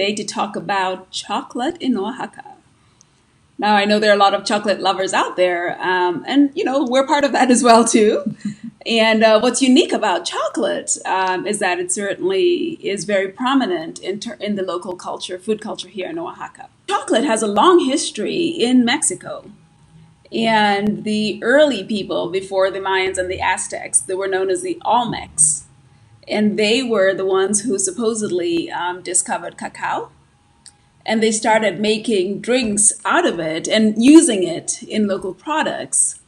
today to talk about chocolate in Oaxaca. Now, I know there are a lot of chocolate lovers out there, and we're part of that as well too. And what's unique about chocolate is that it certainly is very prominent in the local culture, food culture here in Oaxaca. Chocolate has a long history in Mexico. And the early people before the Mayans and the Aztecs, they were known as the Olmecs. And they were the ones who supposedly discovered cacao. And they started making drinks out of it and using it in local products.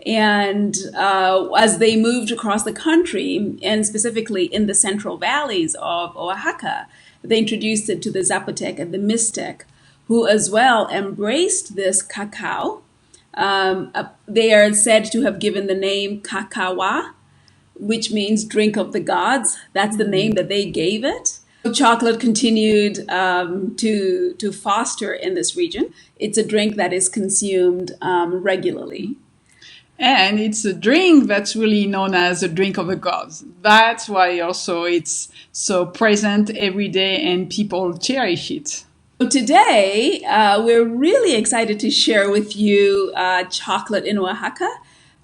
And as they moved across the country, and specifically in the central valleys of Oaxaca, they introduced it to the Zapotec and the Mixtec, who as well embraced this cacao. They are said to have given the name cacawa, which means drink of the gods. That's the name that they gave it. Chocolate continued to foster in this region. It's a drink that is consumed regularly. And it's a drink that's really known as a drink of the gods. That's why also it's so present every day and people cherish it. Today, we're really excited to share with you chocolate in Oaxaca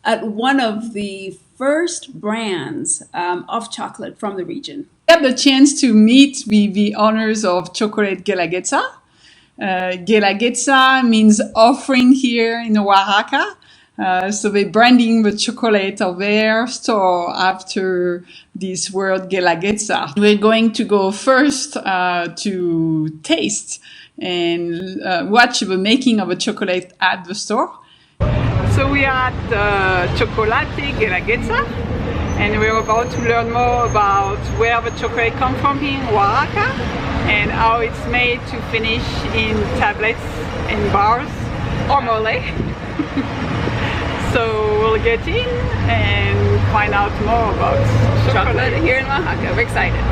at one of the first brands of chocolate from the region. We had the chance to meet with the owners of Chocolate Guelaguetza. Guelaguetza means offering here in Oaxaca. So they're branding the chocolate of their store after this word Guelaguetza. We're going to go first to taste and watch the making of a chocolate at the store. So we are at Chocolate Guelaguetza, and we're about to learn more about where the chocolate comes from here in Oaxaca and how it's made to finish in tablets and bars or mole. So we'll get in and find out more about chocolate here in Oaxaca. We're excited.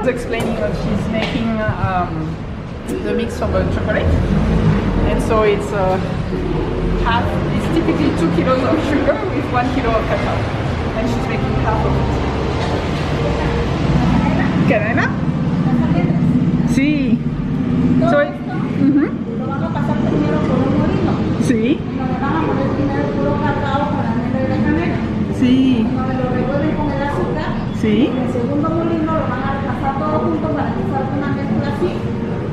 Explaining that she's making the mix of chocolate, and so it's typically 2 kilos of sugar with 1 kilo of cacao, and she's making half of it. ¿Canela? Sí. So lo van a pasar primero por un molino. Sí. Donde van a poner primero puro cacao con la canela. Sí. Donde lo revuelven con el azúcar. Sí. En el segundo molino lo van a pasar todo junto para que salga una mezcla así.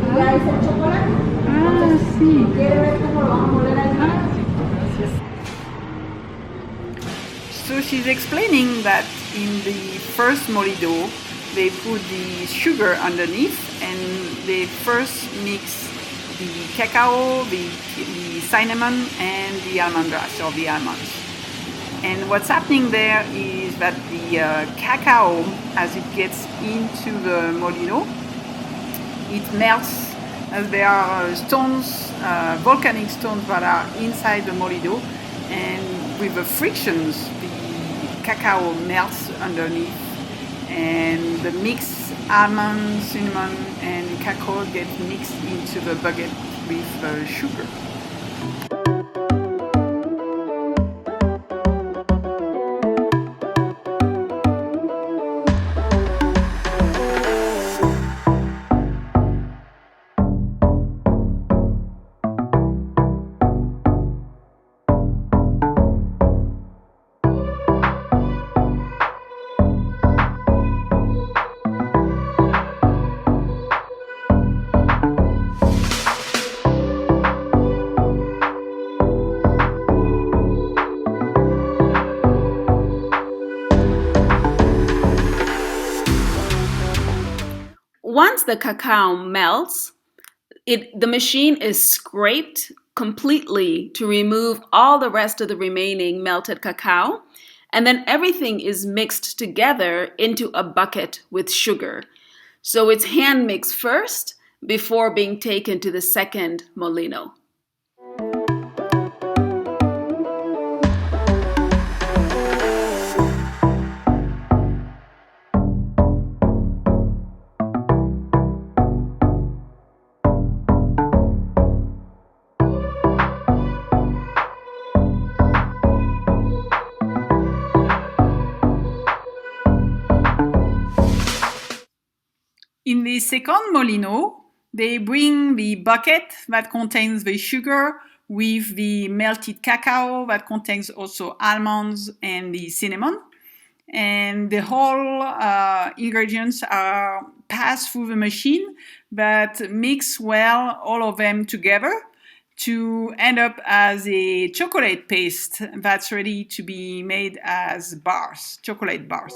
Y ya es el chocolate. Entonces, sí. ¿quiere ver cómo lo van a moler ahí? So she's explaining that in the first molido, they put the sugar underneath and they first mix the cacao, the cinnamon, and the almondras or the almonds. And what's happening there is that the cacao, as it gets into the molino, it melts as there are stones, volcanic stones that are inside the molido, and with the frictions, the cacao melts underneath, and the mixed almond, cinnamon, and cacao get mixed into the bucket with sugar. the cacao melts, the machine is scraped completely to remove all the rest of the remaining melted cacao, and then everything is mixed together into a bucket with sugar. So it's hand mixed first before being taken to the second molino. In the second molino, they bring the bucket that contains the sugar with the melted cacao that contains also almonds and the cinnamon. And the whole ingredients are passed through the machine, but mix well all of them together to end up as a chocolate paste that's ready to be made as bars, chocolate bars.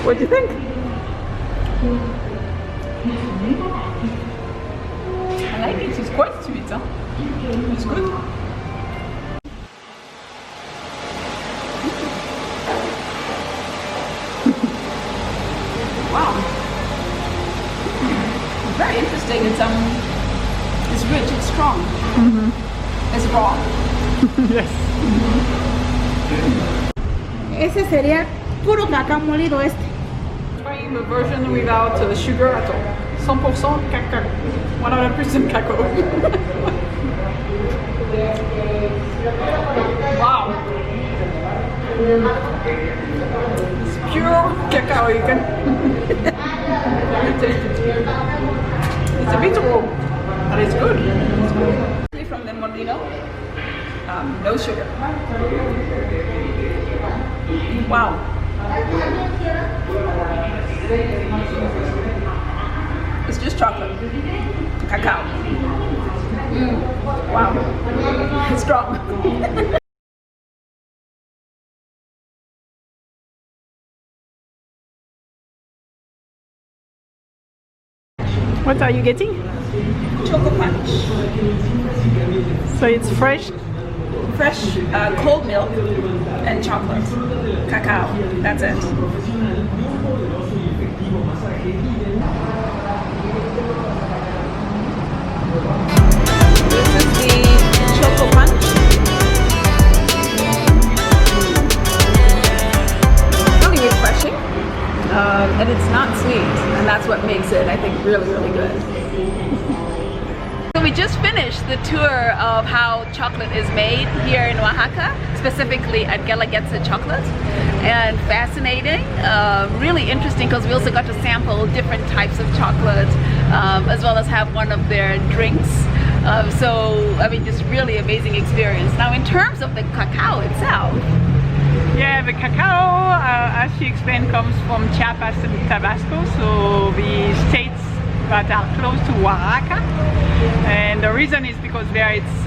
What do you think? I like it. It's quite sweet, huh? It's good. Wow. It's very interesting. It's rich, it's strong. It's raw. Yes. Ese sería puro cacao molido este. Trying the version without sugar at all. 100% cacao. 100% cacao. Wow. It's pure cacao. You can taste it. It's a bit raw, but it's good. It's good. From the molino, no sugar. Wow. It's just chocolate, cacao. Wow, it's strong. What are you getting? Choco punch. So it's fresh? Fresh cold milk and chocolate. Cacao. That's it. This is the choco punch. Really refreshing. And it's not sweet. And that's what makes it, I think, really, really good. So we just finished the tour of how chocolate is made here in Oaxaca, specifically at Guelaguetza Chocolate, and fascinating, really interesting because we also got to sample different types of chocolate, as well as have one of their drinks. So, I mean, just really amazing experience. Now, in terms of the cacao itself. Yeah, the cacao, as she explained, comes from Chiapas and Tabasco, so the states that are close to Oaxaca. And the reason is because there it's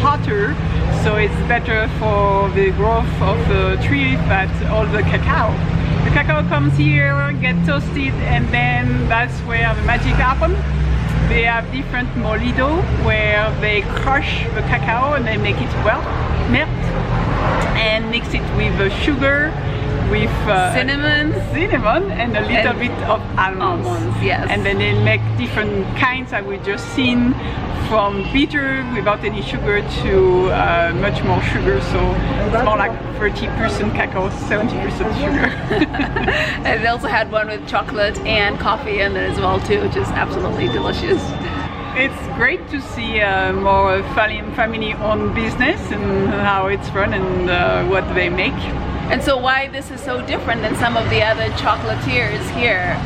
hotter, so it's better for the growth of the tree that all the cacao. The cacao comes here, gets toasted, and then that's where the magic happens. They have different molido where they crush the cacao and they make it melt and mix it with sugar, with cinnamon and a little bit of almonds. Yes. And then they make different kinds that we just seen, from bitter without any sugar to much more sugar. So it's more like 30% cacao, 70% sugar. And they also had one with chocolate and coffee in it as well too, which is absolutely delicious. It's great to see more family-owned business and how it's run and what they make. And so why this is so different than some of the other chocolatiers here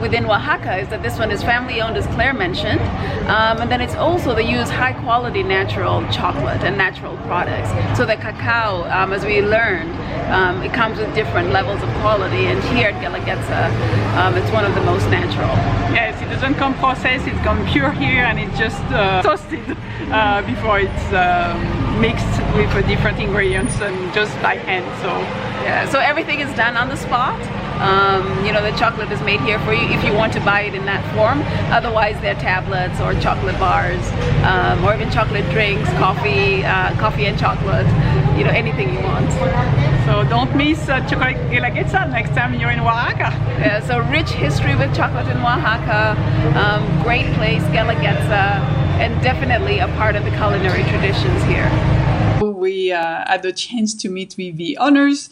within Oaxaca is that this one is family owned, as Claire mentioned, and then it's also they use high quality natural chocolate and natural products. So the cacao, as we learned, it comes with different levels of quality, and here at Guelaguetza, it's one of the most natural. Yes, it doesn't come processed, it's come pure here, and it's just toasted before it's mixed with different ingredients and just by hand. So everything is done on the spot. You know, the chocolate is made here for you if you want to buy it in that form. Otherwise, they're tablets or chocolate bars, or even chocolate drinks, coffee and chocolate. You know, anything you want. So don't miss Chocolate Guelaguetza next time you're in Oaxaca. Yeah, so rich history with chocolate in Oaxaca. Great place, Guelaguetza, and definitely a part of the culinary traditions here. We had a chance to meet with the owners.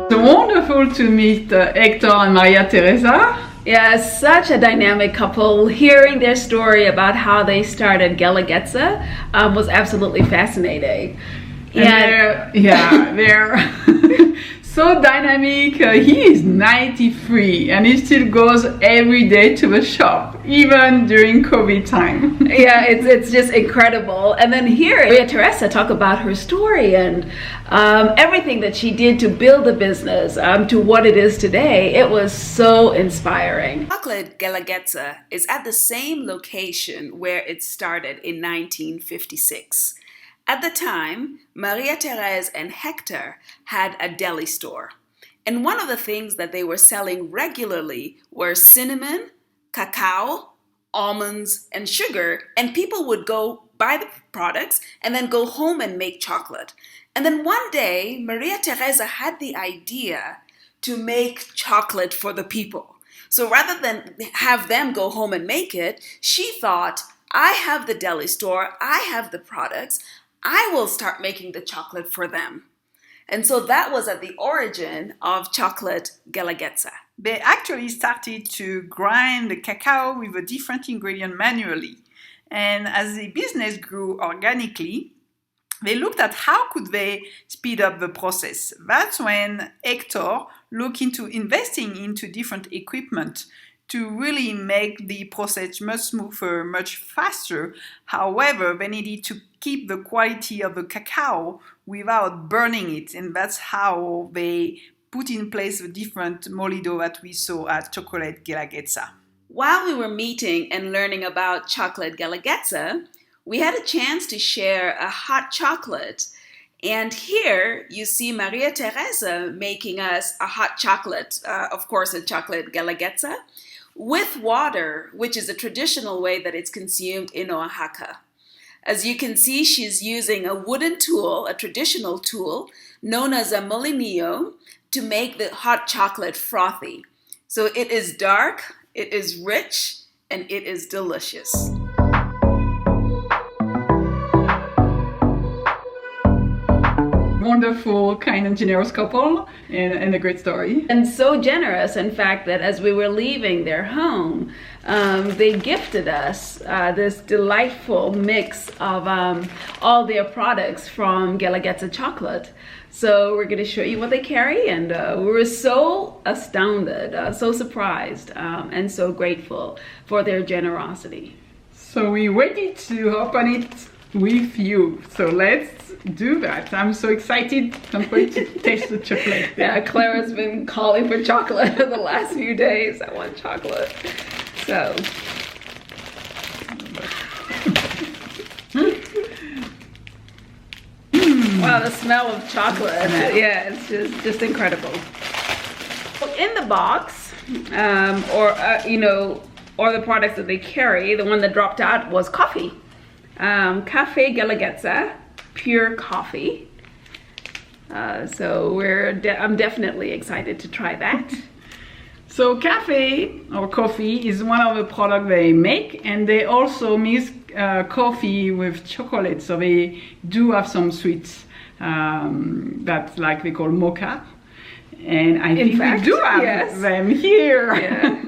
It's wonderful to meet Hector and Maria Teresa. Yeah, such a dynamic couple. Hearing their story about how they started Guelaguetza was absolutely fascinating. And they're so dynamic. He is 93 and he still goes every day to the shop, even during COVID time. Yeah, it's just incredible. And then here, Maria Teresa talk about her story and everything that she did to build the business to what it is today. It was so inspiring. Chocolate Guelaguetza is at the same location where it started in 1956. At the time, Maria Teresa and Hector had a deli store. And one of the things that they were selling regularly were cinnamon, cacao, almonds, and sugar. And people would go buy the products and then go home and make chocolate. And then one day, Maria Teresa had the idea to make chocolate for the people. So rather than have them go home and make it, she thought, I have the deli store, I have the products, I will start making the chocolate for them. And so that was at the origin of Chocolate Guelaguetza. They actually started to grind the cacao with a different ingredient manually. And as the business grew organically, they looked at how could they speed up the process. That's when Hector looked into investing into different equipment to really make the process much smoother, much faster. However, they needed to keep the quality of the cacao without burning it. And that's how they put in place the different molido that we saw at Chocolate Guelaguetza. While we were meeting and learning about Chocolate Guelaguetza, we had a chance to share a hot chocolate. And here you see Maria Teresa making us a hot chocolate, of course a Chocolate Guelaguetza, with water, which is a traditional way that it's consumed in Oaxaca. As you can see, she's using a wooden tool, a traditional tool, known as a molinillo, to make the hot chocolate frothy. So it is dark, it is rich, and it is delicious. wonderful, kind and generous couple and a great story. And so generous, in fact, that as we were leaving their home, they gifted us this delightful mix of all their products from Guelaguetza Chocolate. So we're going to show you what they carry, and we were so astounded, so surprised, and so grateful for their generosity. So we ready to open it with you. So let's do that. I'm so excited. Can't wait to taste the chocolate. Yeah, Claire has been calling for chocolate the last few days. I want chocolate. So. Wow, the smell of chocolate. Yeah, it's just incredible. In the box, or the products that they carry, the one that dropped out was coffee. Café Guelaguetza, pure coffee. So I'm definitely excited to try that. So cafe or coffee is one of the products they make, and they also mix coffee with chocolate. So they do have some sweets that like they call mocha, and I think we do have them here. Yeah.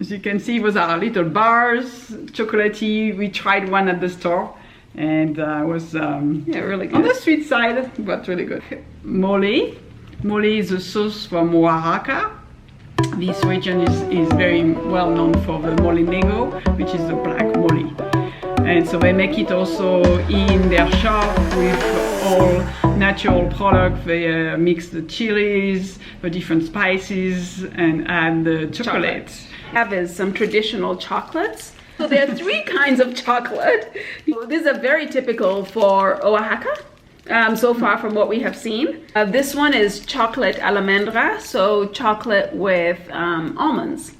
As you can see, those are little bars, chocolatey. We tried one at the store, and was really good. On the sweet side, but really good. Mole. Mole is a sauce from Oaxaca. This region is very well known for the molinillo, which is the black mole. And so they make it also in their shop with all natural products. They mix the chilies, the different spices, and add the chocolate. Have is some traditional chocolates. So there are 3 kinds of chocolate. These are very typical for Oaxaca. So far from what we have seen. This one is chocolate almendra, so chocolate with almonds.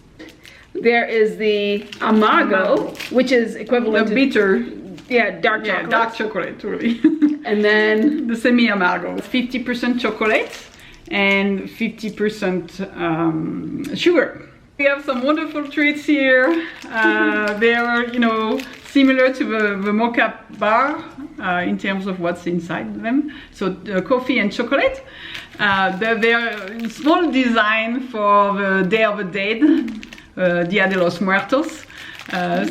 There is the amargo, which is equivalent to bitter. Yeah, dark chocolate. Yeah, dark chocolate, really. And then the semi-amargo, 50% chocolate and 50% sugar. We have some wonderful treats here. They are, similar to the mocha bar in terms of what's inside them. So coffee and chocolate. They're small design for the Day of the Dead, Dia de los Muertos.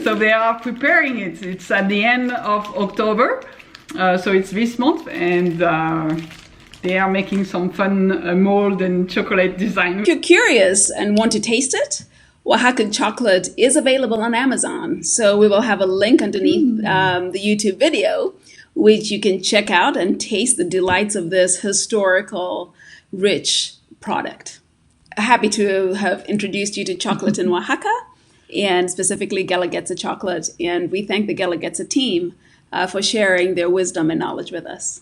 So they are preparing it. It's at the end of October, so it's this month, and they are making some fun mold and chocolate design. If you're curious and want to taste it, Oaxacan Chocolate is available on Amazon. So we will have a link underneath the YouTube video, which you can check out and taste the delights of this historical, rich product. Happy to have introduced you to chocolate in Oaxaca, and specifically Guelaguetza Chocolate. And we thank the Guelaguetza team for sharing their wisdom and knowledge with us.